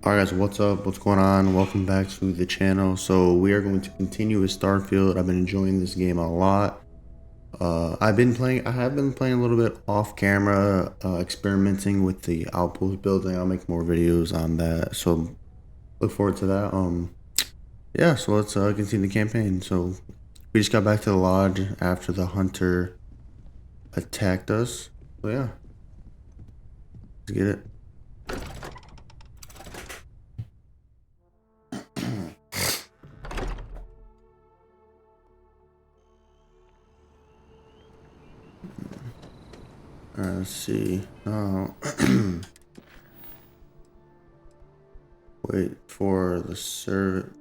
Alright guys, what's up? What's going on? Welcome back to the channel. So we are going to continue with Starfield. I've been enjoying this game a lot. I have been playing a little bit off camera, experimenting with the outpost building. I'll make more videos on that. So look forward to that. Yeah, so let's continue the campaign. So we just got back to the lodge after the hunter attacked us. So yeah, let's get it. Let's see. Wait for the server.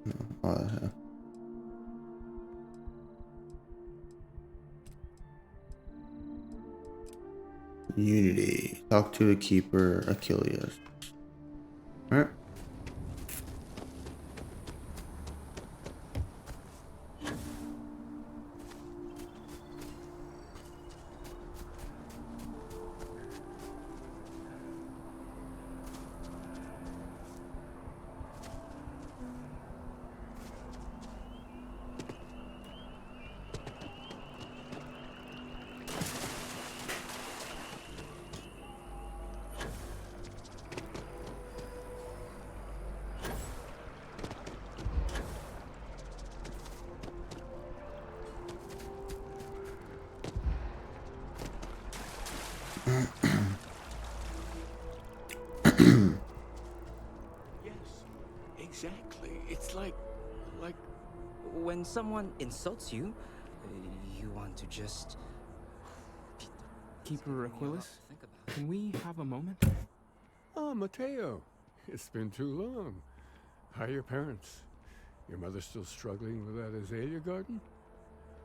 Unity. Talk to the keeper, Achilles. Alright. Yes, exactly. It's like When someone insults you, you want to just Keeper Achilles, think about it. can we have a moment? oh, Mateo. It's been too long. How are your parents? Your mother still struggling with that azalea garden?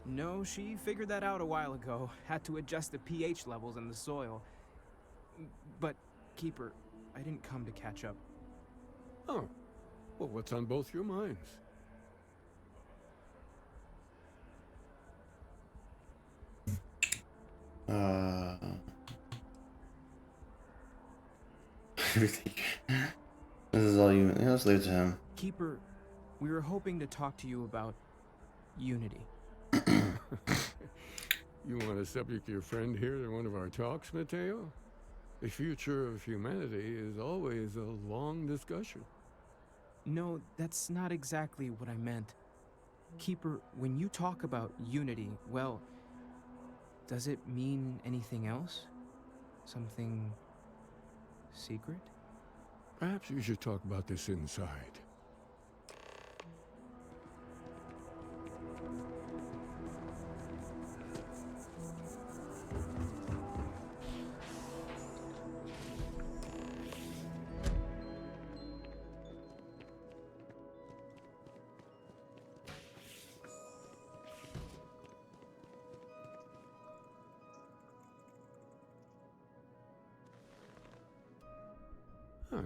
No, she figured that out a while ago. Had to adjust the pH levels in the soil. But, Keeper, I didn't come to catch up. Oh, well, what's on both your minds? Everything. This is all you. Yeah, let's leave it to him. Keeper, we were hoping to talk to you about Unity. You want to subject your friend here to one of our talks, Mateo? The future of humanity is always a long discussion. No, that's not exactly what I meant. Keeper, when you talk about Unity, well, does it mean anything else? Something secret? Perhaps we should talk about this inside.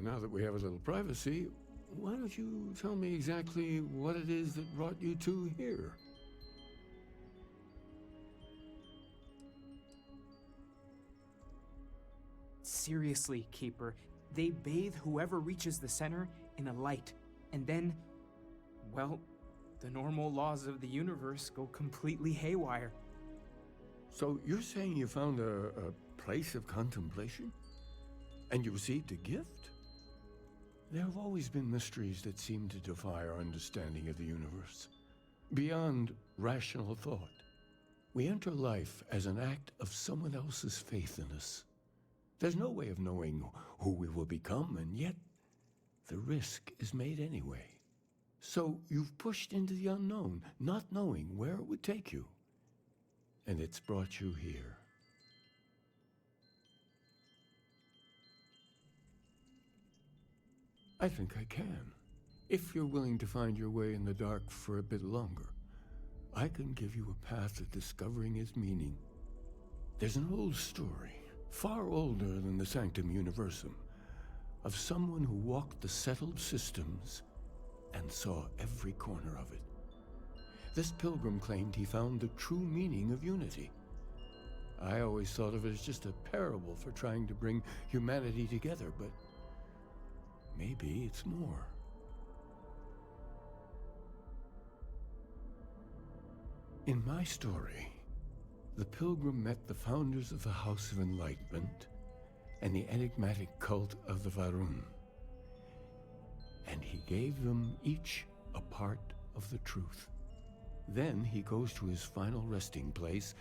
Now that we have a little privacy, why don't you tell me exactly what it is that brought you two here? Seriously, Keeper, they bathe whoever reaches the center in a light, and then, well, the normal laws of the universe go completely haywire. So you're saying you found a place of contemplation? And you received a gift? There have always been mysteries that seem to defy our understanding of the universe. Beyond rational thought, we enter life as an act of someone else's faith in us. There's no way of knowing who we will become, and yet the risk is made anyway. So you've pushed into the unknown, not knowing where it would take you. And it's brought you here. I think I can. If you're willing to find your way in the dark for a bit longer, I can give you a path to discovering its meaning. There's an old story, far older than the Sanctum Universum, of someone who walked the settled systems and saw every corner of it. This pilgrim claimed he found the true meaning of unity. I always thought of it as just a parable for trying to bring humanity together, but maybe it's more. In my story, the pilgrim met the founders of the House of Enlightenment and the enigmatic cult of the Varun, and he gave them each a part of the truth. Then he goes to his final resting place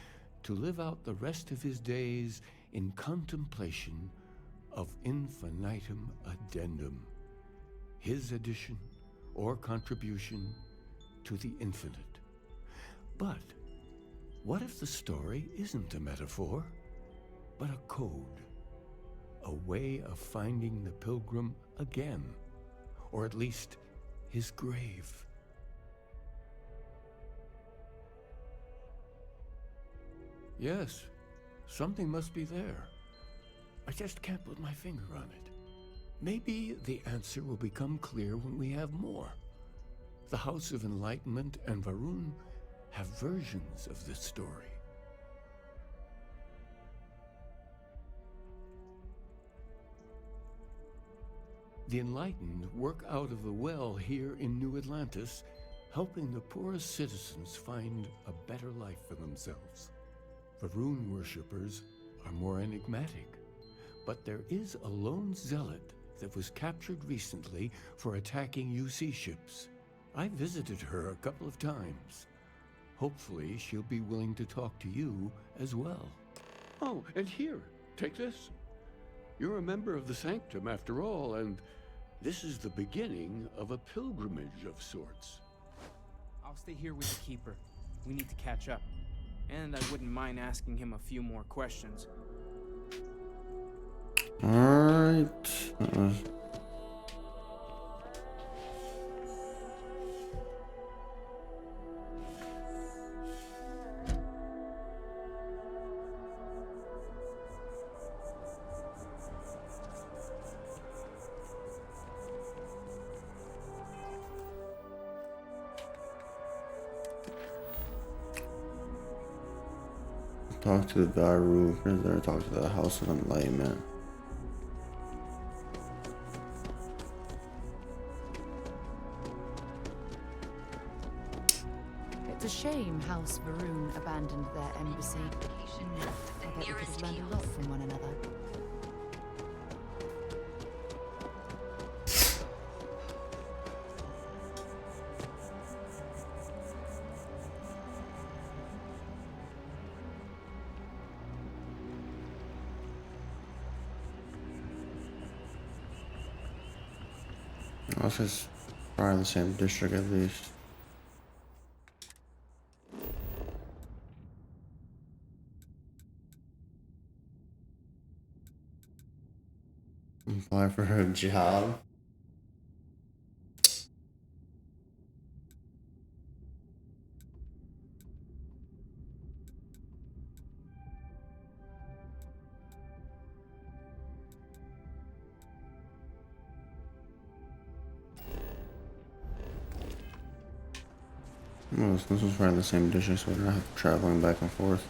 to live out the rest of his days in contemplation of infinitum addendum, his addition or contribution to the infinite. But what if the story isn't a metaphor, but a code? A way of finding the pilgrim again, or at least his grave. Yes, something must be there. I just can't put my finger on it. Maybe the answer will become clear when we have more. The House of Enlightenment and Varun have versions of this story. The Enlightened work out of the well here in New Atlantis, helping the poorest citizens find a better life for themselves. Varun worshippers are more enigmatic, but there is a lone zealot that was captured recently for attacking UC ships. I visited her a couple of times. Hopefully she'll be willing to talk to you as well. Oh, and here, take this. You're a member of the Sanctum after all, and this is the beginning of a pilgrimage of sorts. I'll stay here with the Keeper. We need to catch up. And I wouldn't mind asking him a few more questions. Alright. Talk to the Varu prisoner, talk to the House of Enlightenment. It's a shame House Varun abandoned their embassy. I bet we could have learned a lot from one another. This is probably the same district at least. Apply for a job. Oh, this was probably the same district, so we're not traveling back and forth.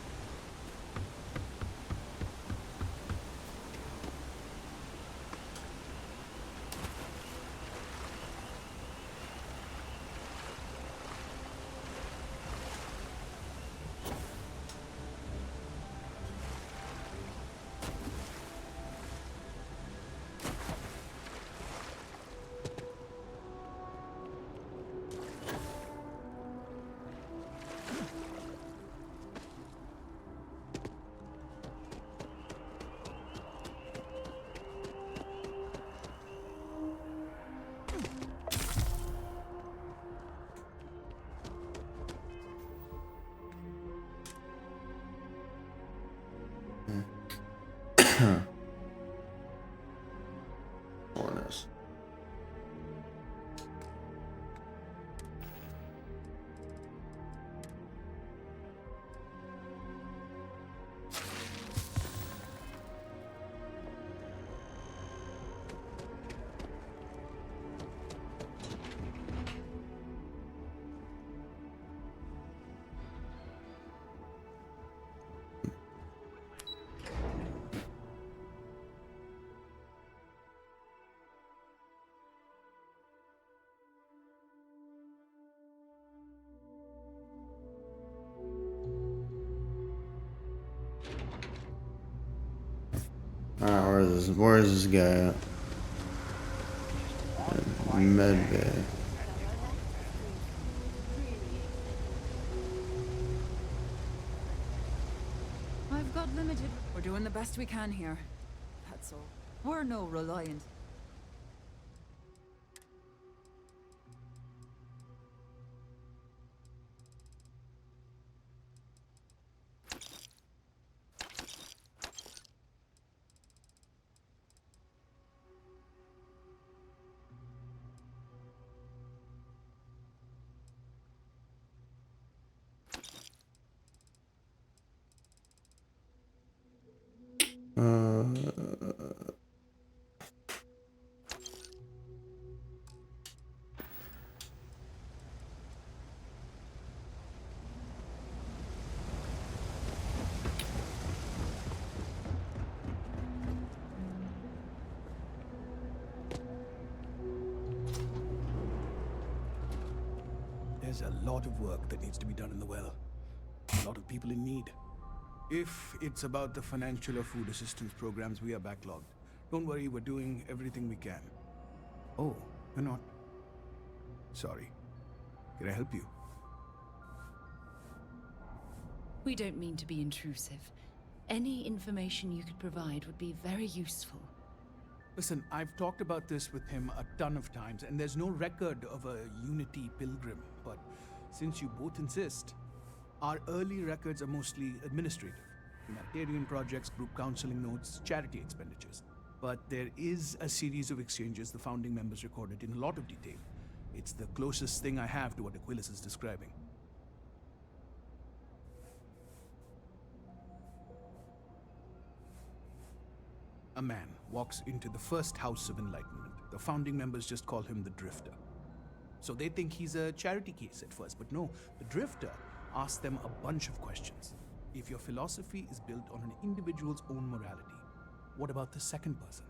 Where is this guy at? Med bay. I've got limited. We're doing the best we can here. That's all. We're no reliant. There's a lot of work that needs to be done in the well. A lot of people in need. If it's about the financial or food assistance programs, we are backlogged. Don't worry, we're doing everything we can. Oh, you're not? Sorry. Can I help you? We don't mean to be intrusive. Any information you could provide would be very useful. Listen, I've talked about this with him a ton of times, and there's no record of a Unity pilgrim. But since you both insist, our early records are mostly administrative. Humanitarian projects, group counseling notes, charity expenditures. But there is a series of exchanges the founding members recorded in a lot of detail. It's the closest thing I have to what Aquilus is describing. A man walks into the first House of Enlightenment. The founding members just call him the Drifter. So they think he's a charity case at first, but no, the Drifter asks them a bunch of questions. If your philosophy is built on an individual's own morality, what about the second person?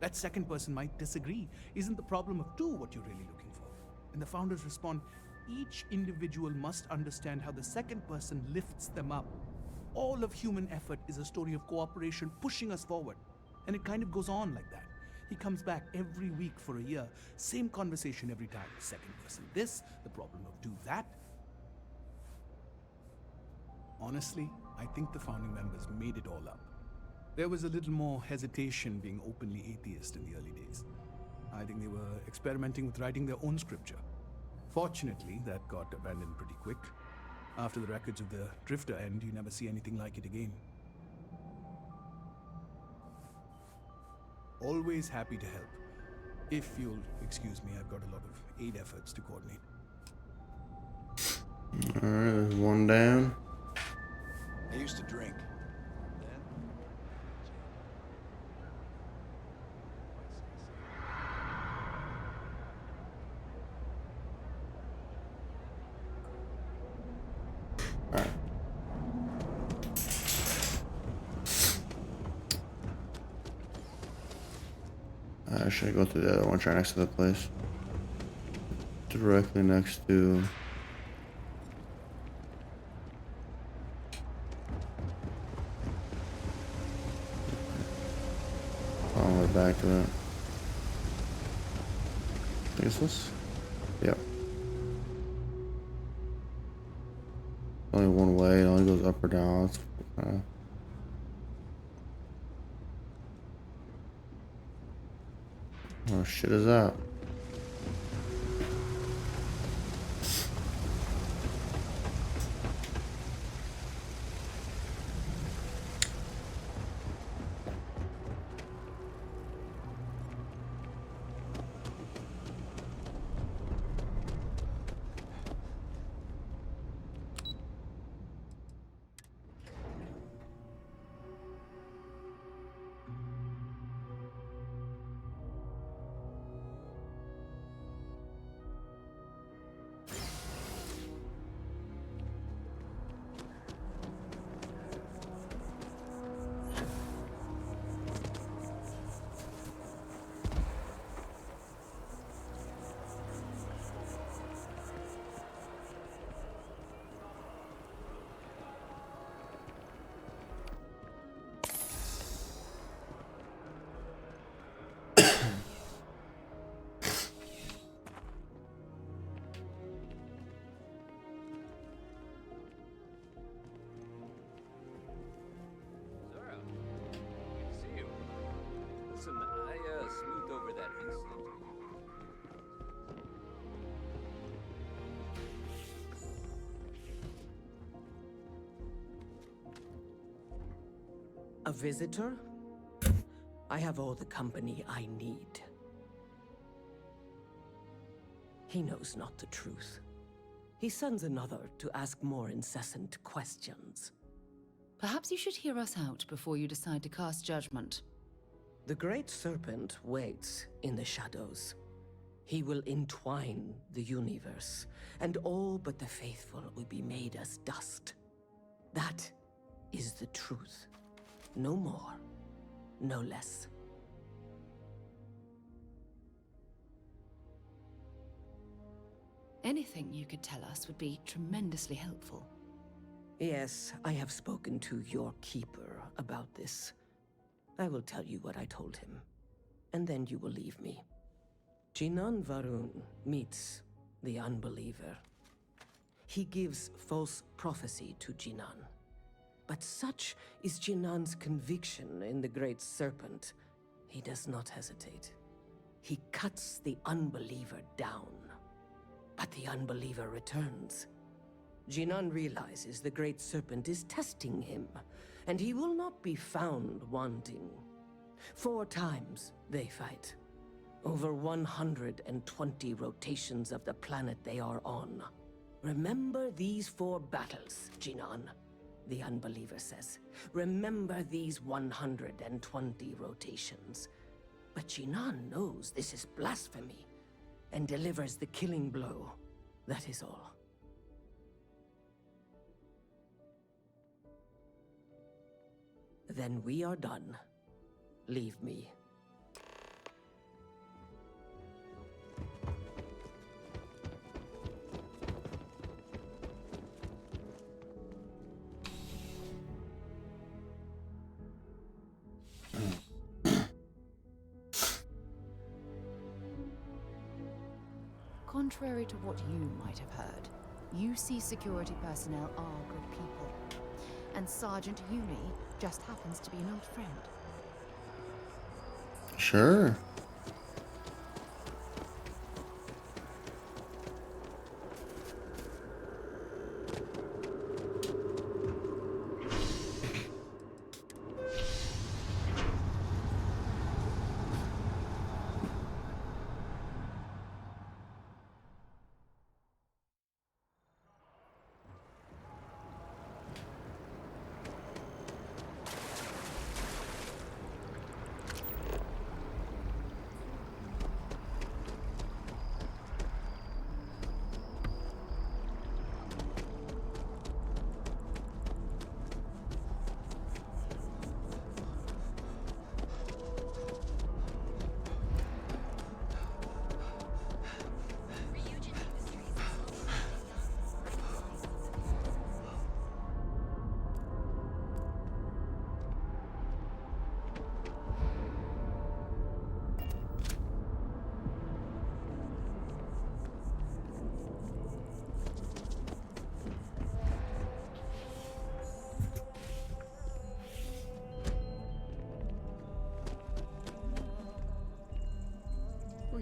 That second person might disagree. Isn't the problem of two what you're really looking for? And the founders respond, each individual must understand how the second person lifts them up. All of human effort is a story of cooperation pushing us forward. And it kind of goes on like that. He comes back every week for a year. Same conversation every time. Second person this, the problem of do that. Honestly, I think the founding members made it all up. There was a little more hesitation being openly atheist in the early days. I think they were experimenting with writing their own scripture. Fortunately, that got abandoned pretty quick. After the records of the Drifter end, you never see anything like it again. Always happy to help. If you'll excuse me, I've got a lot of aid efforts to coordinate. Alright, there's one down. I used to drink. Alright. Should I go through the other one, right next to the place? Directly next to... all the way back to it. I guess this? Yep. Only one way, it only goes up or down. That's, oh shit is that? visitor? I have all the company I need. He knows not the truth. He sends another to ask more incessant questions. Perhaps you should hear us out before you decide to cast judgment. The Great Serpent waits in the shadows. He will entwine the universe, and all but the faithful will be made as dust. That is the truth. No more, no less. Anything you could tell us would be tremendously helpful. Yes, I have spoken to your keeper about this. I will tell you what I told him, and then you will leave me. Jinan Varun meets the unbeliever. He gives false prophecy to Jinan. But such is Jinan's conviction in the Great Serpent, he does not hesitate. He cuts the unbeliever down. But the unbeliever returns. Jinan realizes the Great Serpent is testing him, and he will not be found wanting. 4 times they fight. Over 120 rotations of the planet they are on. Remember these 4 battles, Jinan, the unbeliever says. Remember these 120 rotations. But Jinan knows this is blasphemy, and delivers the killing blow. That is all. Then we are done. Leave me. Contrary to what you might have heard, UC security personnel are good people. And Sergeant Uni just happens to be an old friend. Sure.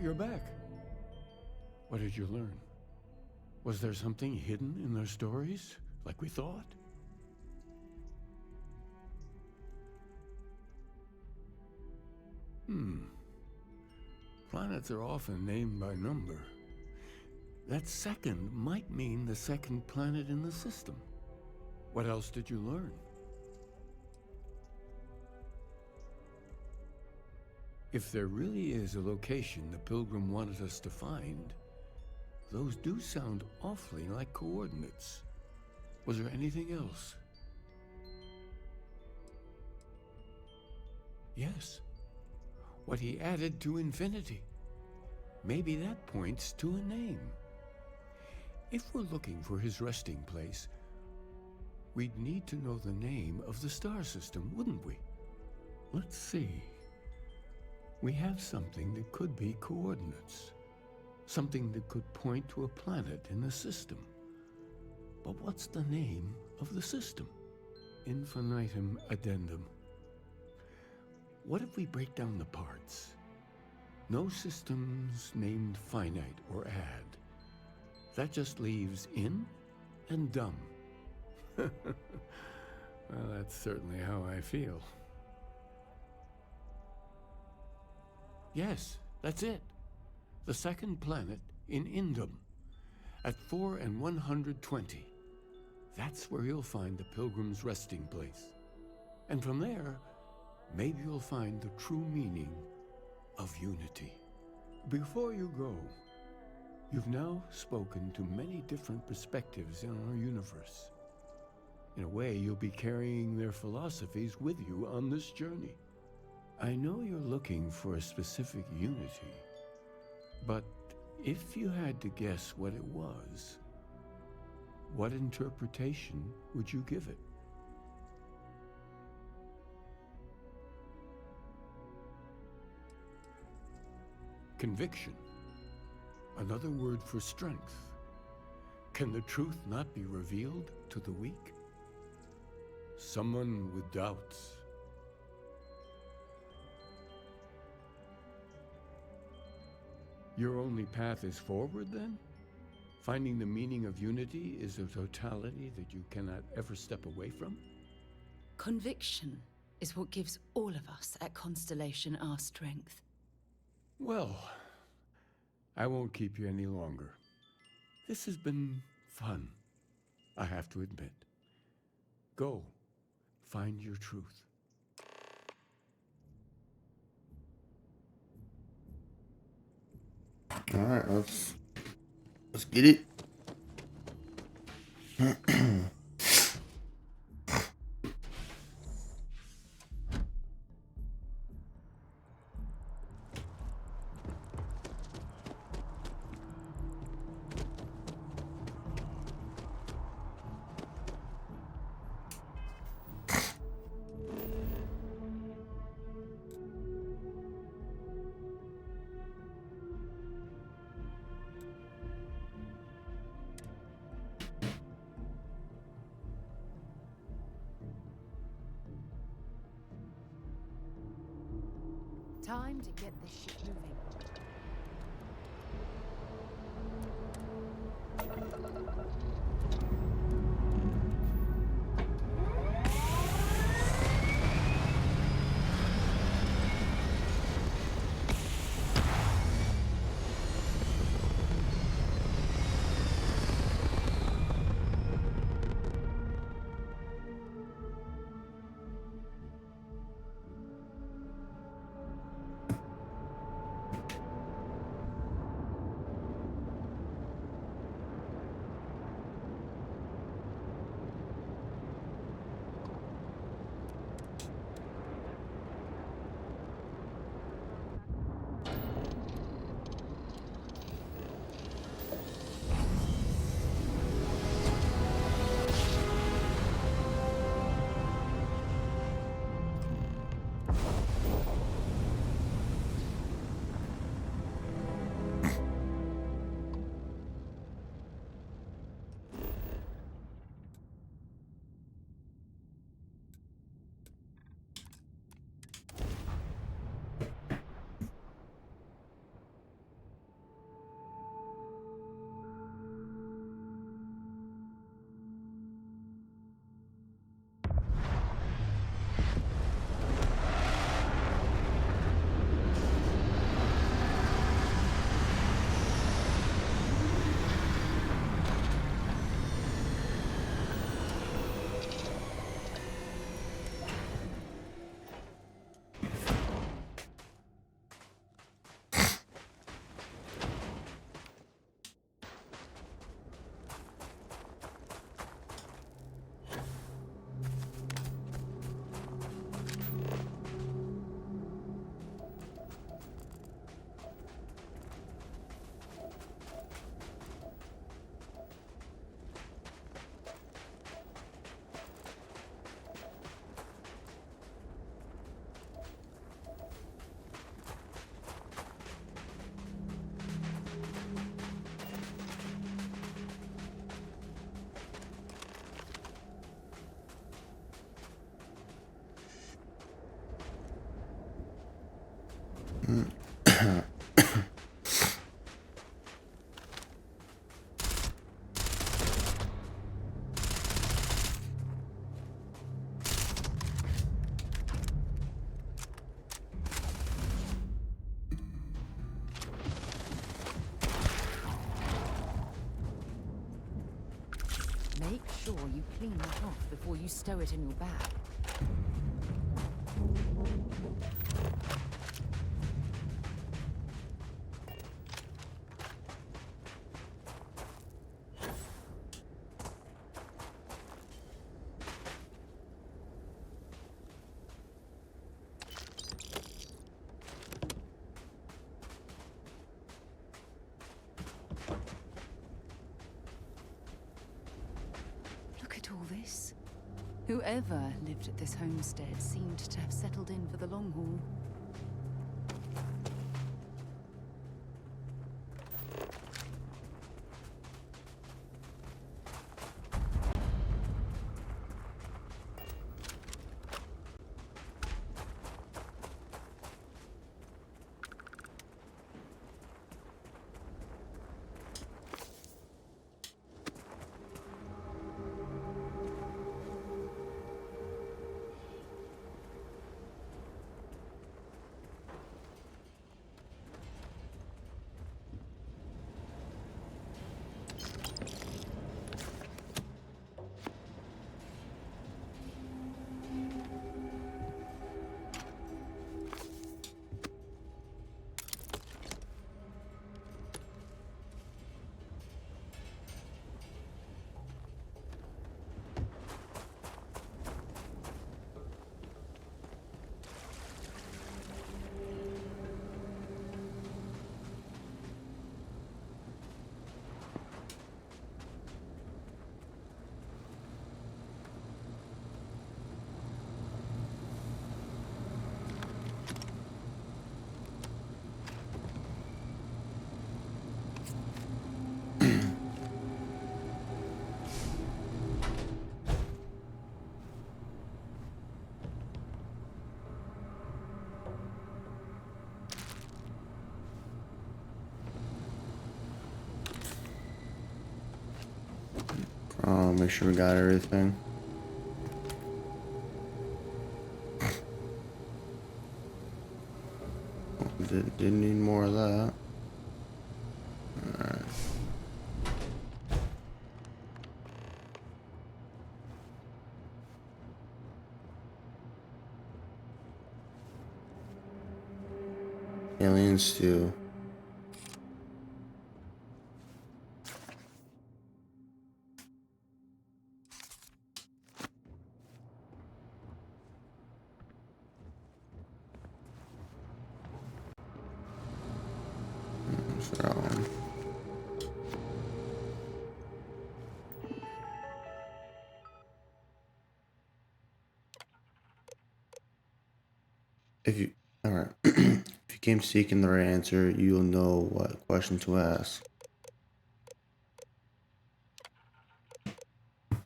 You're back. What did you learn? Was there something hidden in their stories, like we thought? Planets are often named by number. That second might mean the second planet in the system. What else did you learn? If there really is a location the Pilgrim wanted us to find, those do sound awfully like coordinates. Was there anything else? Yes. What he added to infinity. Maybe that points to a name. If we're looking for his resting place, we'd need to know the name of the star system, wouldn't we? Let's see. We have something that could be coordinates. Something that could point to a planet in the system. But what's the name of the system? Infinitum addendum. What if we break down the parts? No systems named finite or add. That just leaves in and dumb. Well, that's certainly how I feel. Yes, that's it. The second planet in Indum, at 4 and 120. That's where you'll find the Pilgrim's resting place. And from there, maybe you'll find the true meaning of unity. Before you go, you've now spoken to many different perspectives in our universe. In a way, you'll be carrying their philosophies with you on this journey. I know you're looking for a specific unity, but if you had to guess what it was, what interpretation would you give it? Conviction, another word for strength. Can the truth not be revealed to the weak? Someone with doubts. Your only path is forward, then? Finding the meaning of unity is a totality that you cannot ever step away from? Conviction is what gives all of us at Constellation our strength. Well, I won't keep you any longer. This has been fun, I have to admit. Go, find your truth. All right, let's get it. Time to get this ship moving. sure you clean that off before you stow it in your bag. Look at all this. Whoever lived at this homestead seemed to have settled in for the long haul. Make sure we got everything. Didn't need more of that. Alright. Alien stew. If you, alright, if you came seeking the right answer, you'll know what question to ask. I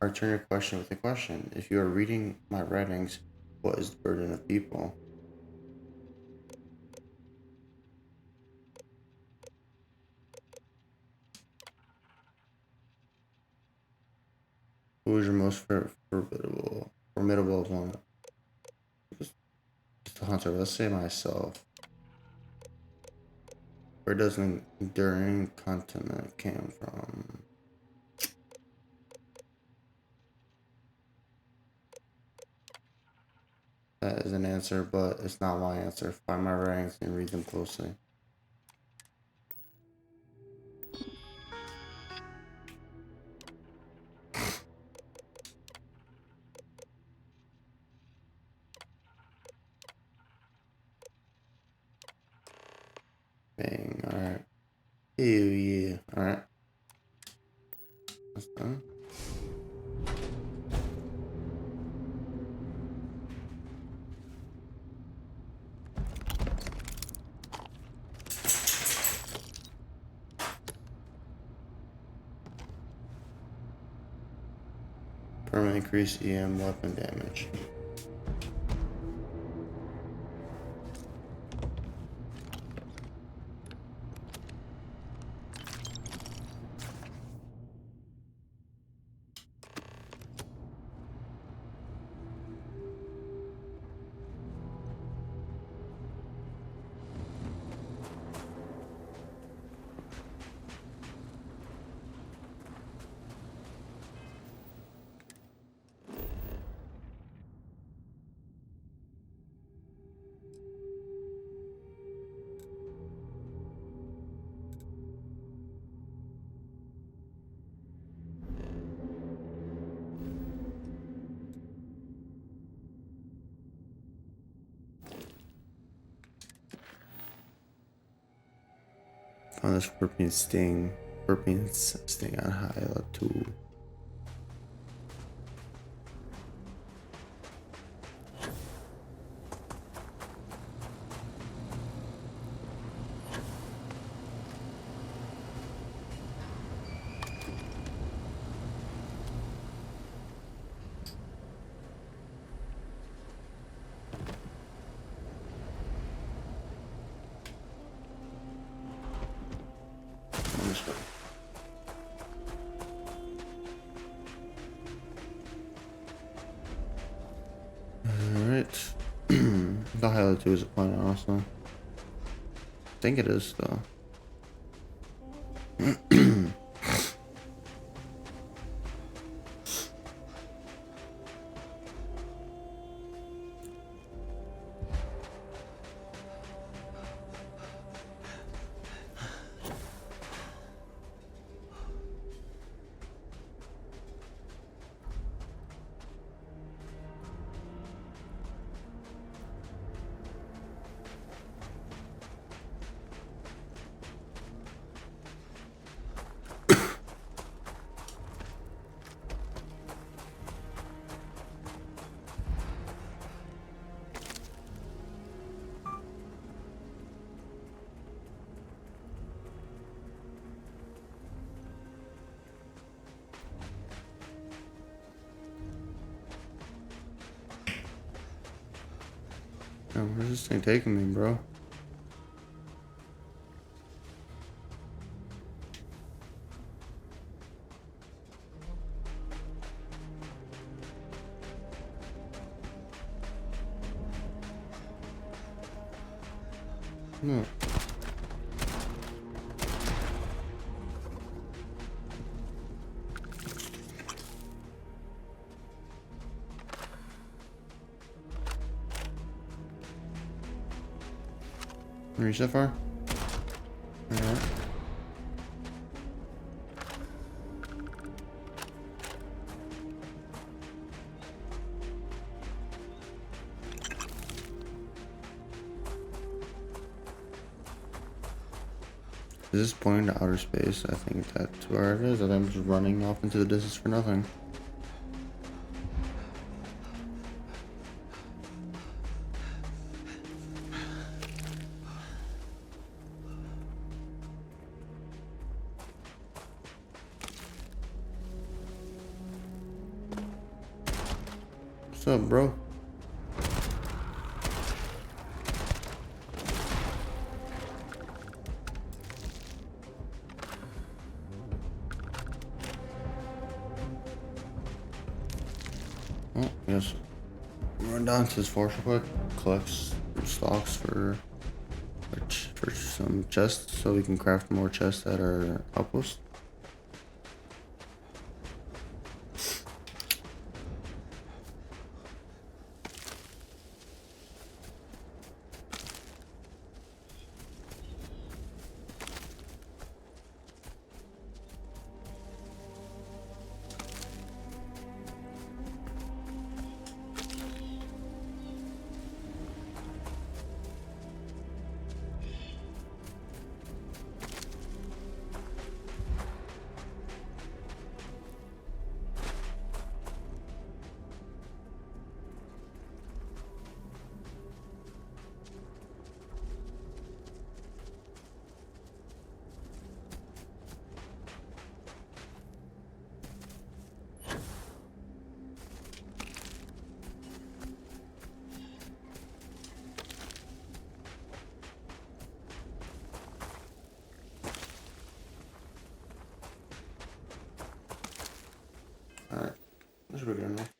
return your question with a question. If you are reading my writings, what is the burden of people? Who is your most formidable opponent? Just the hunter. Let's say myself. Where does an enduring continent came from? That is an answer, but it's not my answer. Find my writings and read them closely. Bang, alright. Ew, yeah. Alright. That's done. Permanent increase EM weapon damage. Found this scorpion sting. Scorpion sting on highlight tool. Alright. The highlight 2 is a planet also. I think it is though. Oh, where's this thing taking me, bro? No. Reach that far? Alright. Is this pointing to outer space? I think that's where it is. I think I'm just running off into the distance for nothing. What's up, bro? Oh, yes. Run down to this forest real quick. Collect some stocks for some chests, so we can craft more chests at our outpost. Alright, this should be good enough.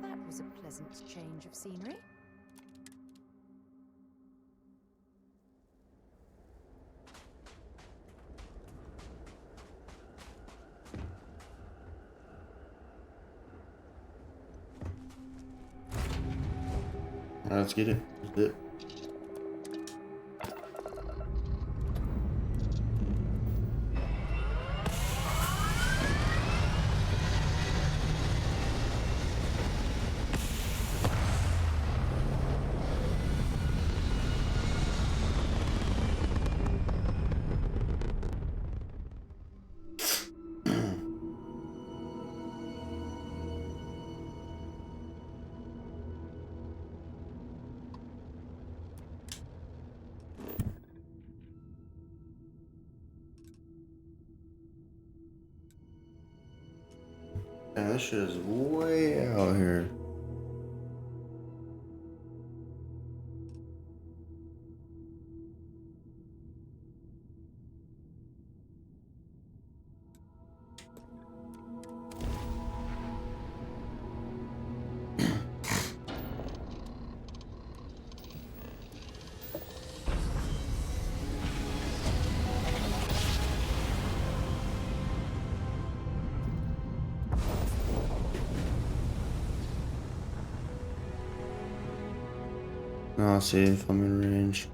That was a pleasant change of scenery. Alright, let's get it. That's it. Man, this shit is way out here. I'll see if I'm in range.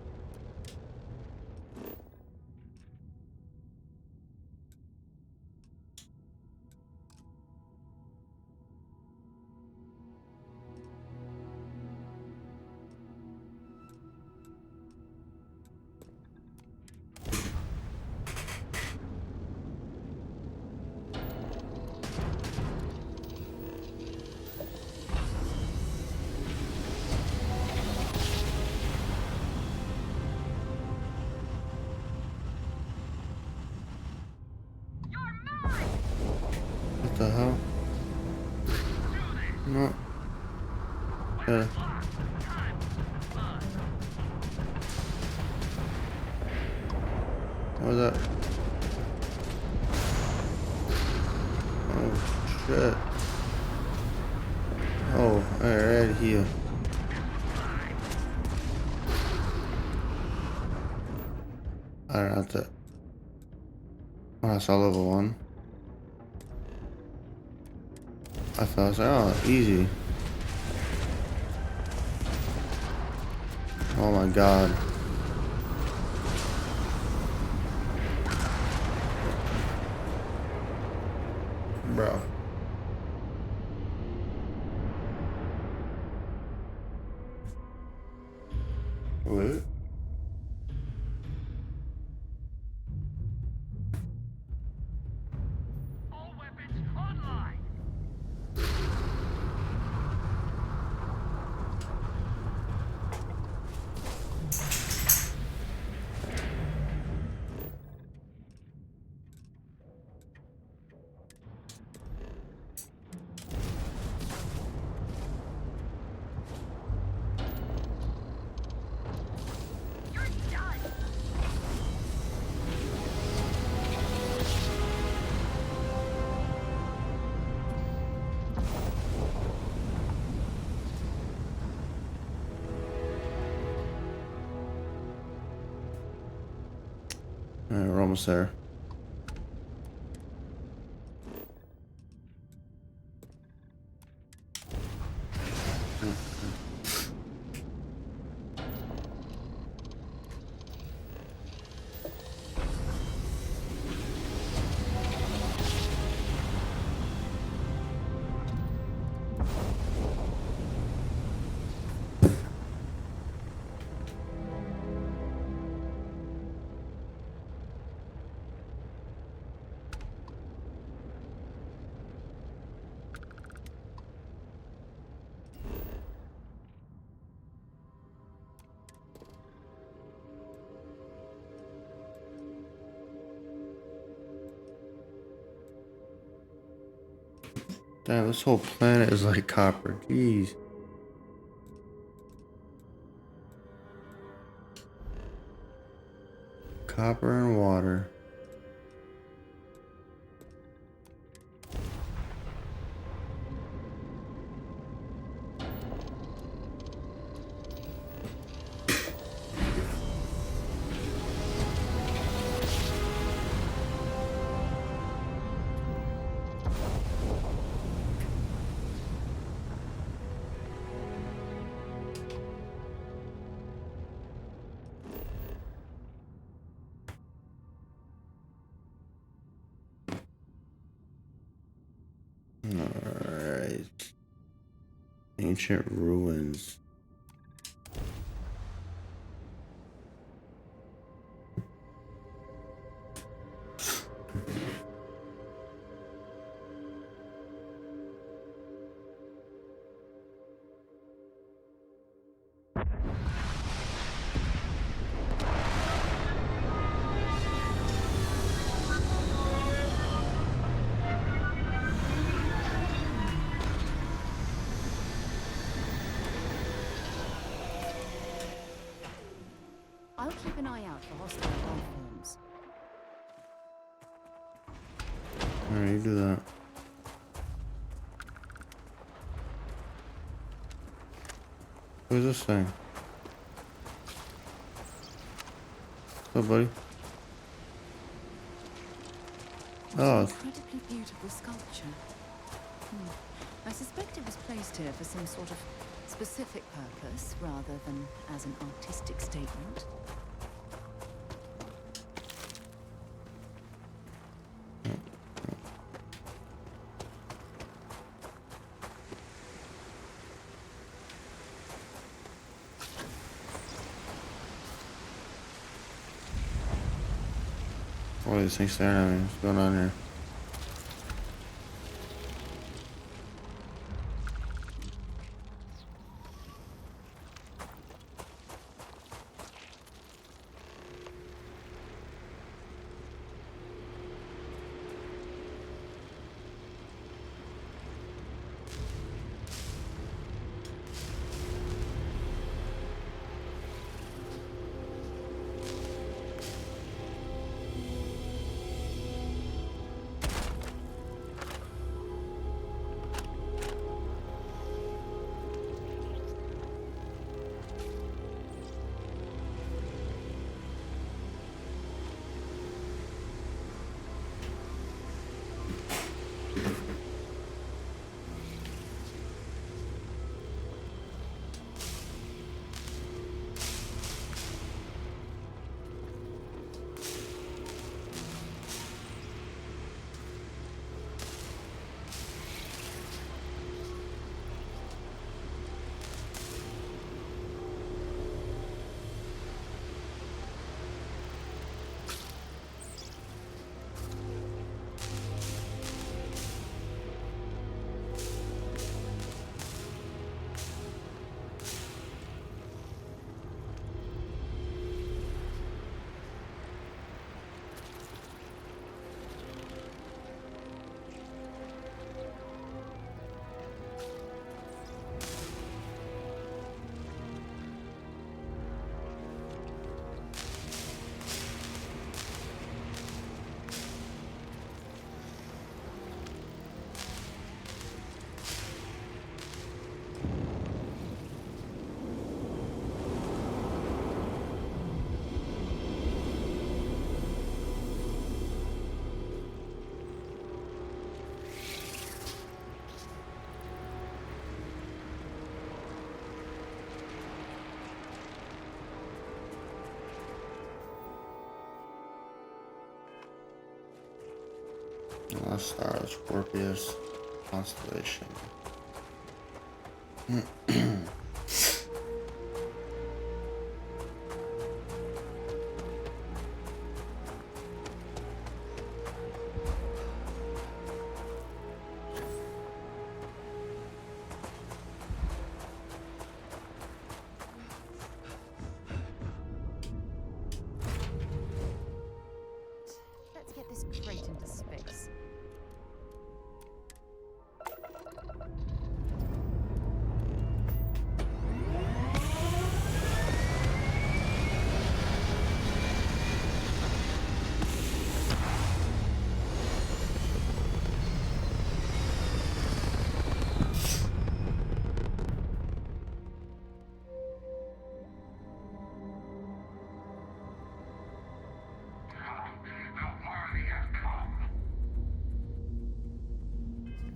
What the hell? No. Yeah. What was that? Oh shit. Oh, alright here. Alright, that's it. Oh, I saw level 1. I thought I was like, oh, easy. Oh my god. Bro. What? Alright, we're almost there. Damn, this whole planet is like copper. Jeez. Copper and water. Alright. Ancient ruins. I'll keep an eye out for hostile life forms. Alright, you do that. Who's this thing? What's up, buddy? Oh, Incredibly beautiful sculpture. I suspect it was placed here for some sort of specific purpose rather than as an artistic statement. what are these things staring at me? What's going on here? Lost Star, Scorpius, Constellation. Let's get this straight into space.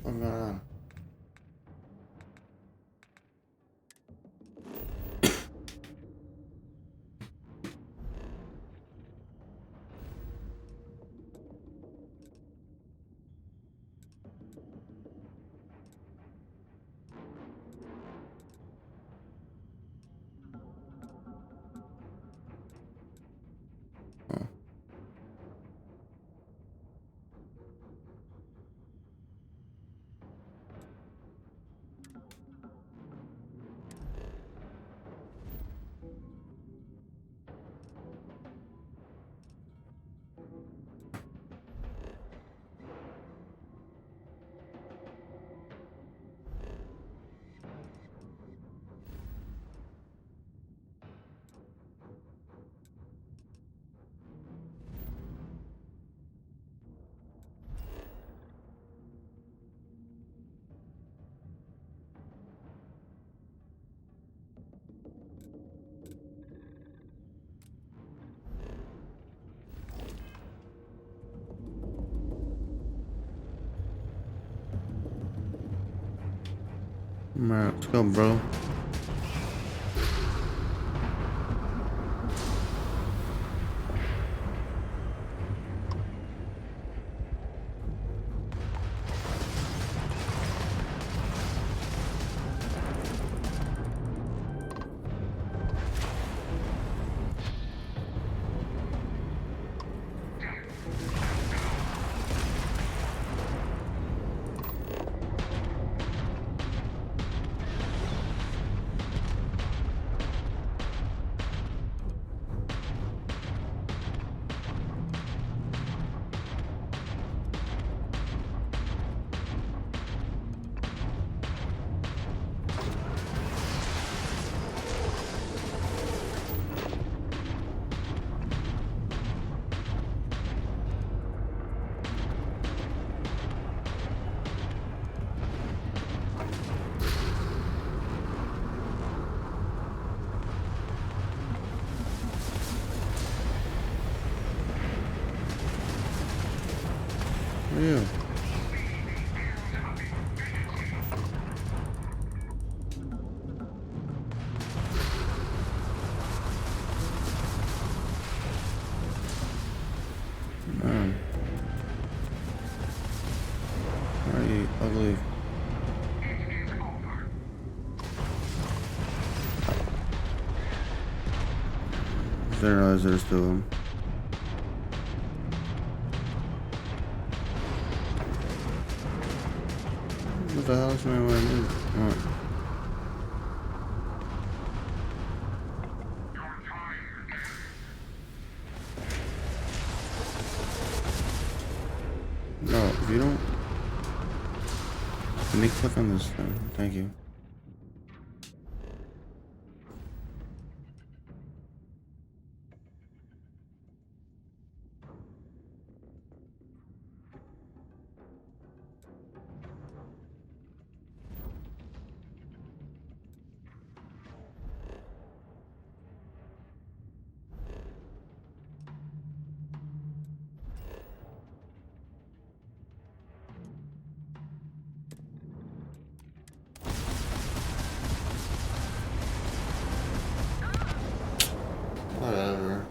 What's going on? Alright, let's go, bro. Yeah. Man. Why are you ugly? Didn't realize there's two of them. What the hell is my way? Alright. No, if you don't, let me click on this thing. Thank you. Whatever.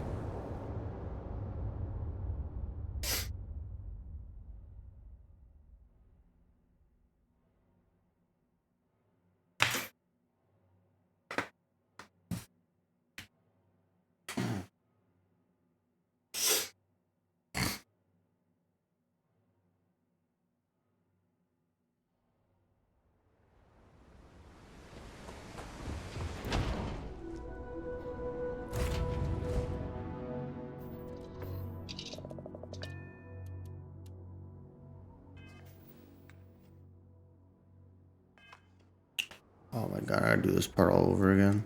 Oh my god, I gotta do this part all over again.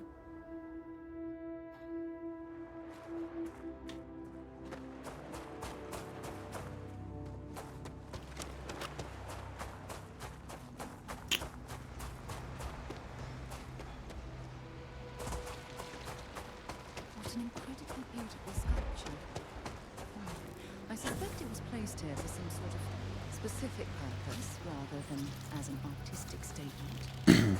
What an incredibly beautiful sculpture. I suspect it was placed here for some sort of specific purpose rather than as an artistic statement.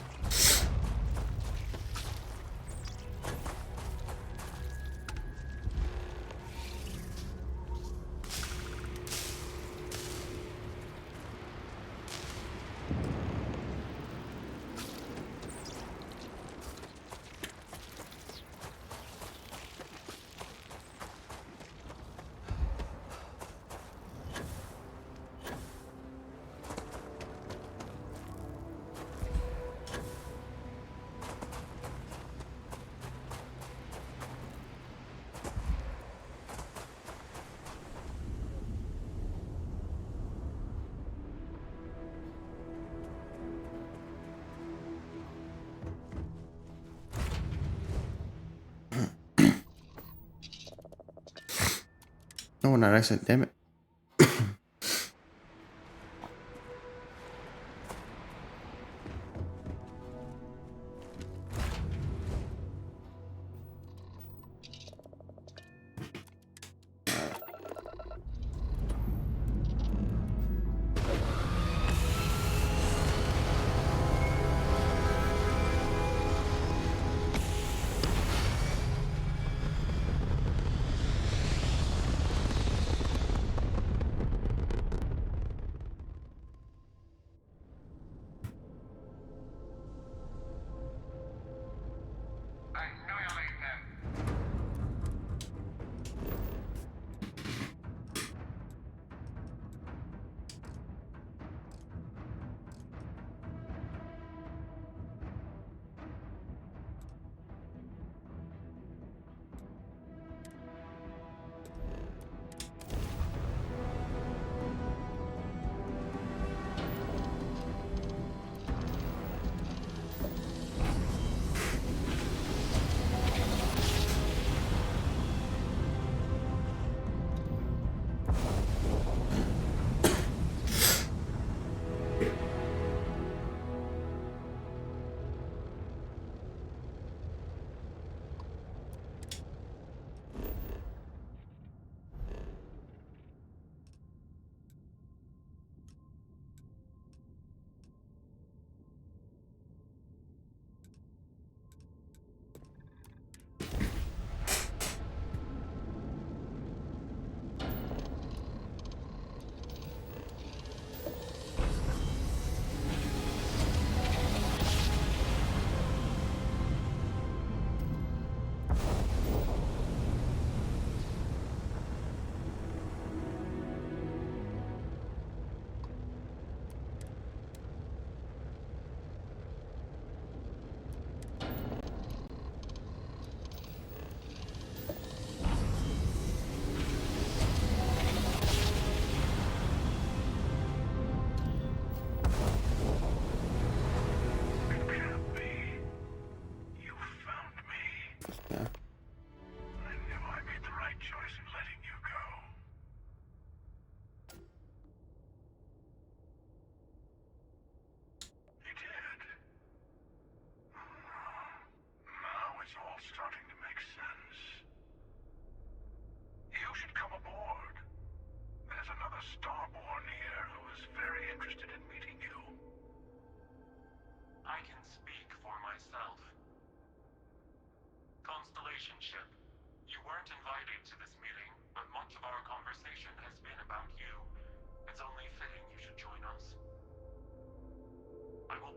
No, not accident, damn it.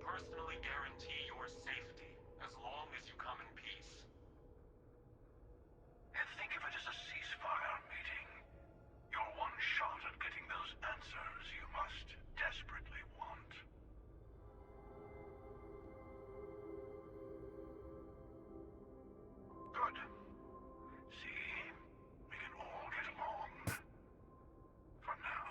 personally guarantee your safety as long as you come in peace. And think of it as a ceasefire meeting. Your one shot at getting those answers you must desperately want. Good. See? We can all get along. For now.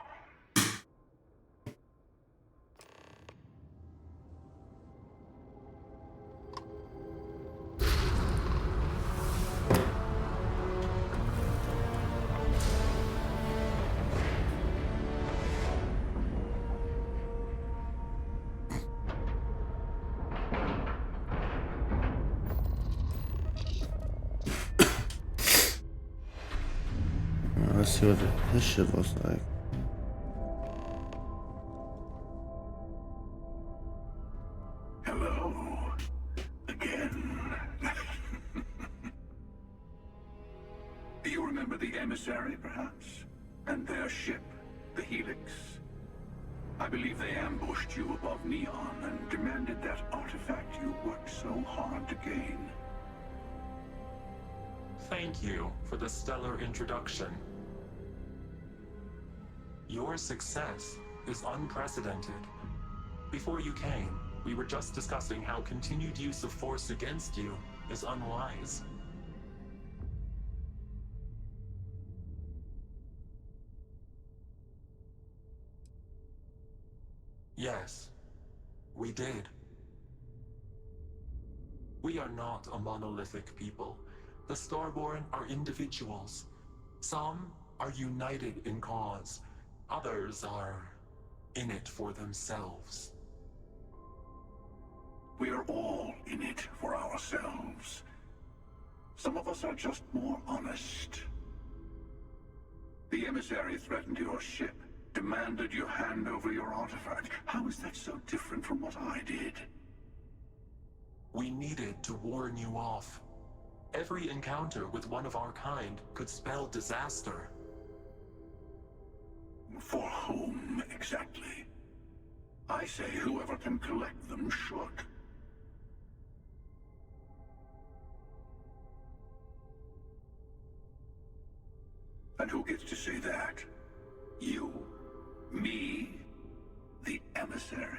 Let's see what this shit looks like. Hello. Again. Do you remember the Emissary, perhaps? And their ship, the Helix? I believe they ambushed you above Neon and demanded that artifact you worked so hard to gain. Thank you for the stellar introduction. Your success is unprecedented. Before you came, we were just discussing how continued use of force against you is unwise. Yes, we did. We are not a monolithic people. The Starborn are individuals. Some are united in cause. Others are in it for themselves. We are all in it for ourselves. Some of us are just more honest. The Emissary threatened your ship, demanded you hand over your artifact. How is that so different from what I did? We needed to warn you off. Every encounter with one of our kind could spell disaster. For whom, exactly? I say whoever can collect them should. And who gets to say that? You? Me? The Emissary?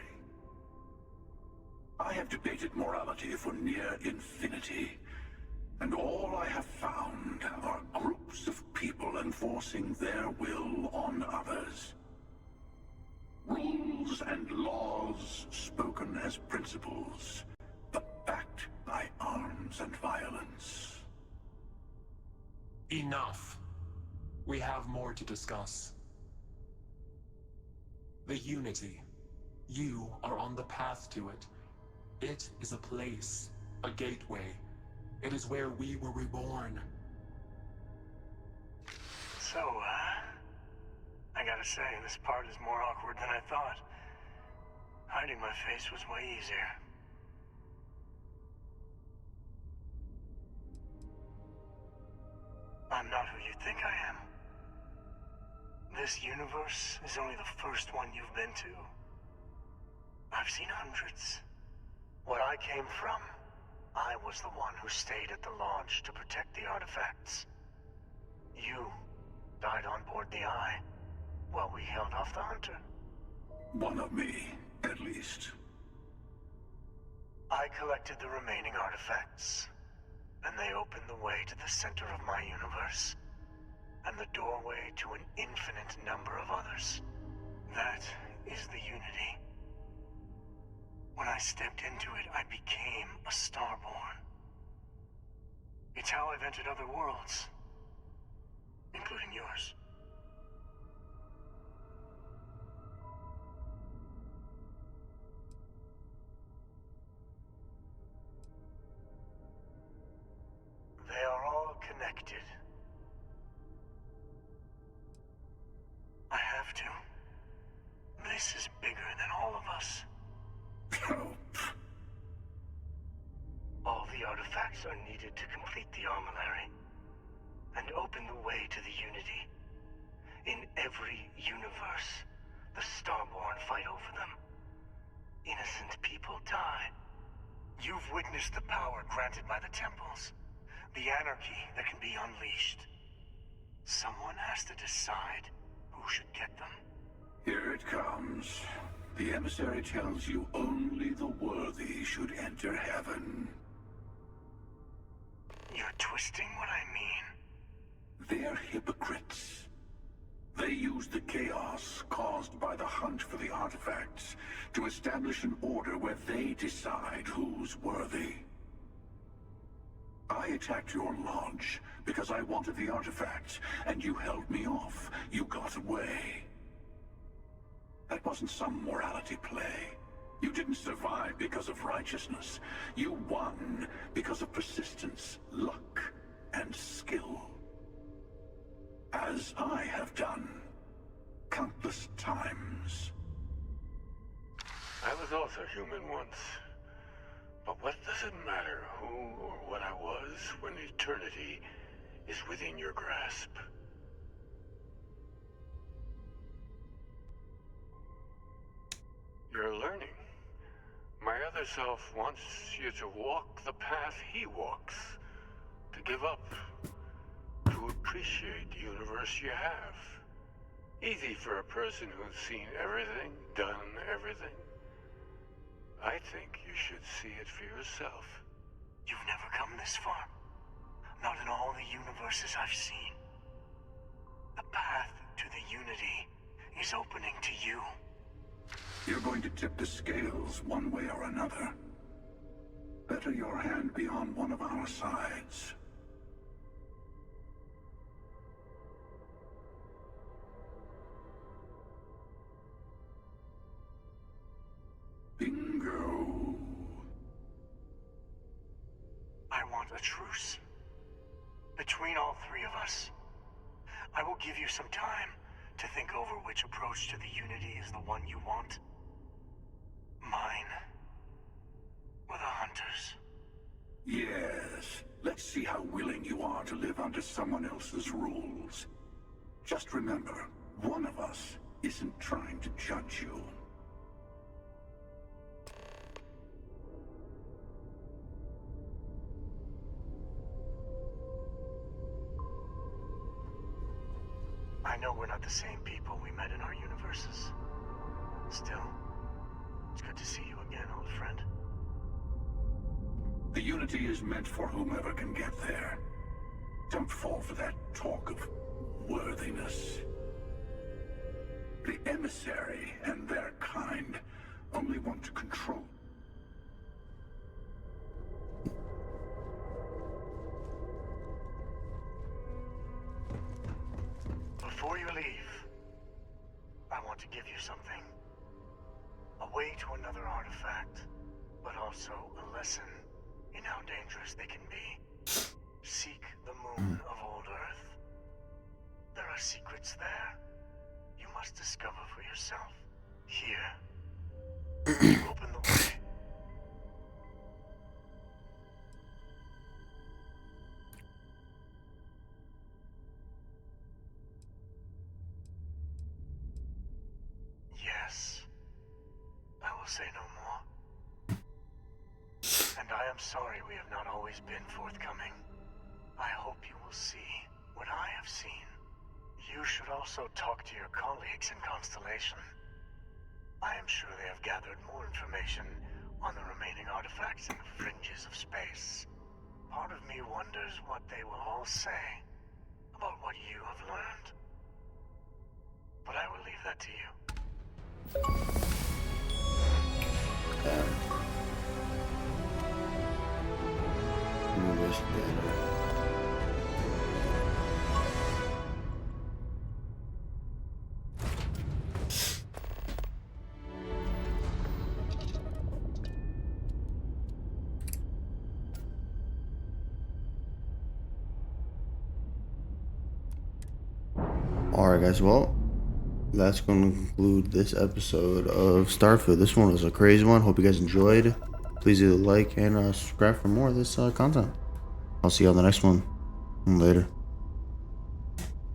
I have debated morality for near infinity, and all I have found are groups of people enforcing their will on others. Rules and laws spoken as principles, but backed by arms and violence. Enough. We have more to discuss. The Unity. You are on the path to it. It is a place, a gateway. It is where we were reborn. So, I gotta say, this part is more awkward than I thought. Hiding my face was way easier. I'm not who you think I am. This universe is only the first one you've been to. I've seen hundreds. Where I came from, I was the one who stayed at the launch to protect the artifacts. You died on board the Eye, while we held off the Hunter. One of me, at least. I collected the remaining artifacts, and they opened the way to the center of my universe, and the doorway to an infinite number of others. That is the Unity. When I stepped into it, I became a Starborn. It's how I've entered other worlds, including yours. They are all connected. I have to. This is bigger than all of us. All the artifacts are needed to complete the Armillary and open the way to the Unity. In every universe, the Starborn fight over them. Innocent people You've witnessed the power granted by the temples, the anarchy that can be unleashed. Someone has to decide who should get them. Here it comes. The emissary tells you only the worthy should enter heaven. You're twisting what I mean. They're hypocrites. They use the chaos caused by the hunt for the artifacts to establish an order where they decide who's worthy. I attacked your lodge because I wanted the artifacts, and you held me off. You got away. That wasn't some morality play. You didn't survive because of righteousness. You won because of persistence, luck, and skill. As I have done countless times. I was also human once. But what does it matter who or what I was when eternity is within your grasp? You're learning. My other self wants you to walk the path he walks. To give up. To appreciate the universe you have. Easy for a person who's seen everything, done everything. I think you should see it for yourself. You've never come this far. Not in all the universes I've seen. The path to the Unity is opening to you. You're going to tip the scales one way or another. Better your hand be on one of our sides. Bingo. I want a truce. Between all three of us. I will give you some time to think over which approach to the Unity is the one you want. Mine. Or the Hunters. Yes. Let's see how willing you are to live under someone else's rules. Just remember, one of us isn't trying to judge you. I know we're not the same people we met in our universes. Still, it's good to see you again, old friend. The Unity is meant for whomever can get there. Don't fall for that talk of worthiness. The Emissary and their kind only want to control. Before you leave, I want to give you something. A way to another artifact, but also a lesson in how dangerous they can be. Seek the moon of old Earth. There are secrets there. You must discover for yourself. Here. Open the way. Yes. I will say no more. And I am sorry we have not always been forthcoming. I hope you will see what I have seen. You should also talk to your colleagues in Constellation. I am sure they have gathered more information on the remaining artifacts in the fringes of space. Part of me wonders what they will all say about what you have learned. But I will leave that to you. Alright guys, well, that's going to conclude this episode of Starfield. This one was a crazy one. Hope you guys enjoyed. Please either like and subscribe for more of this content. I'll see you on the next one. Later.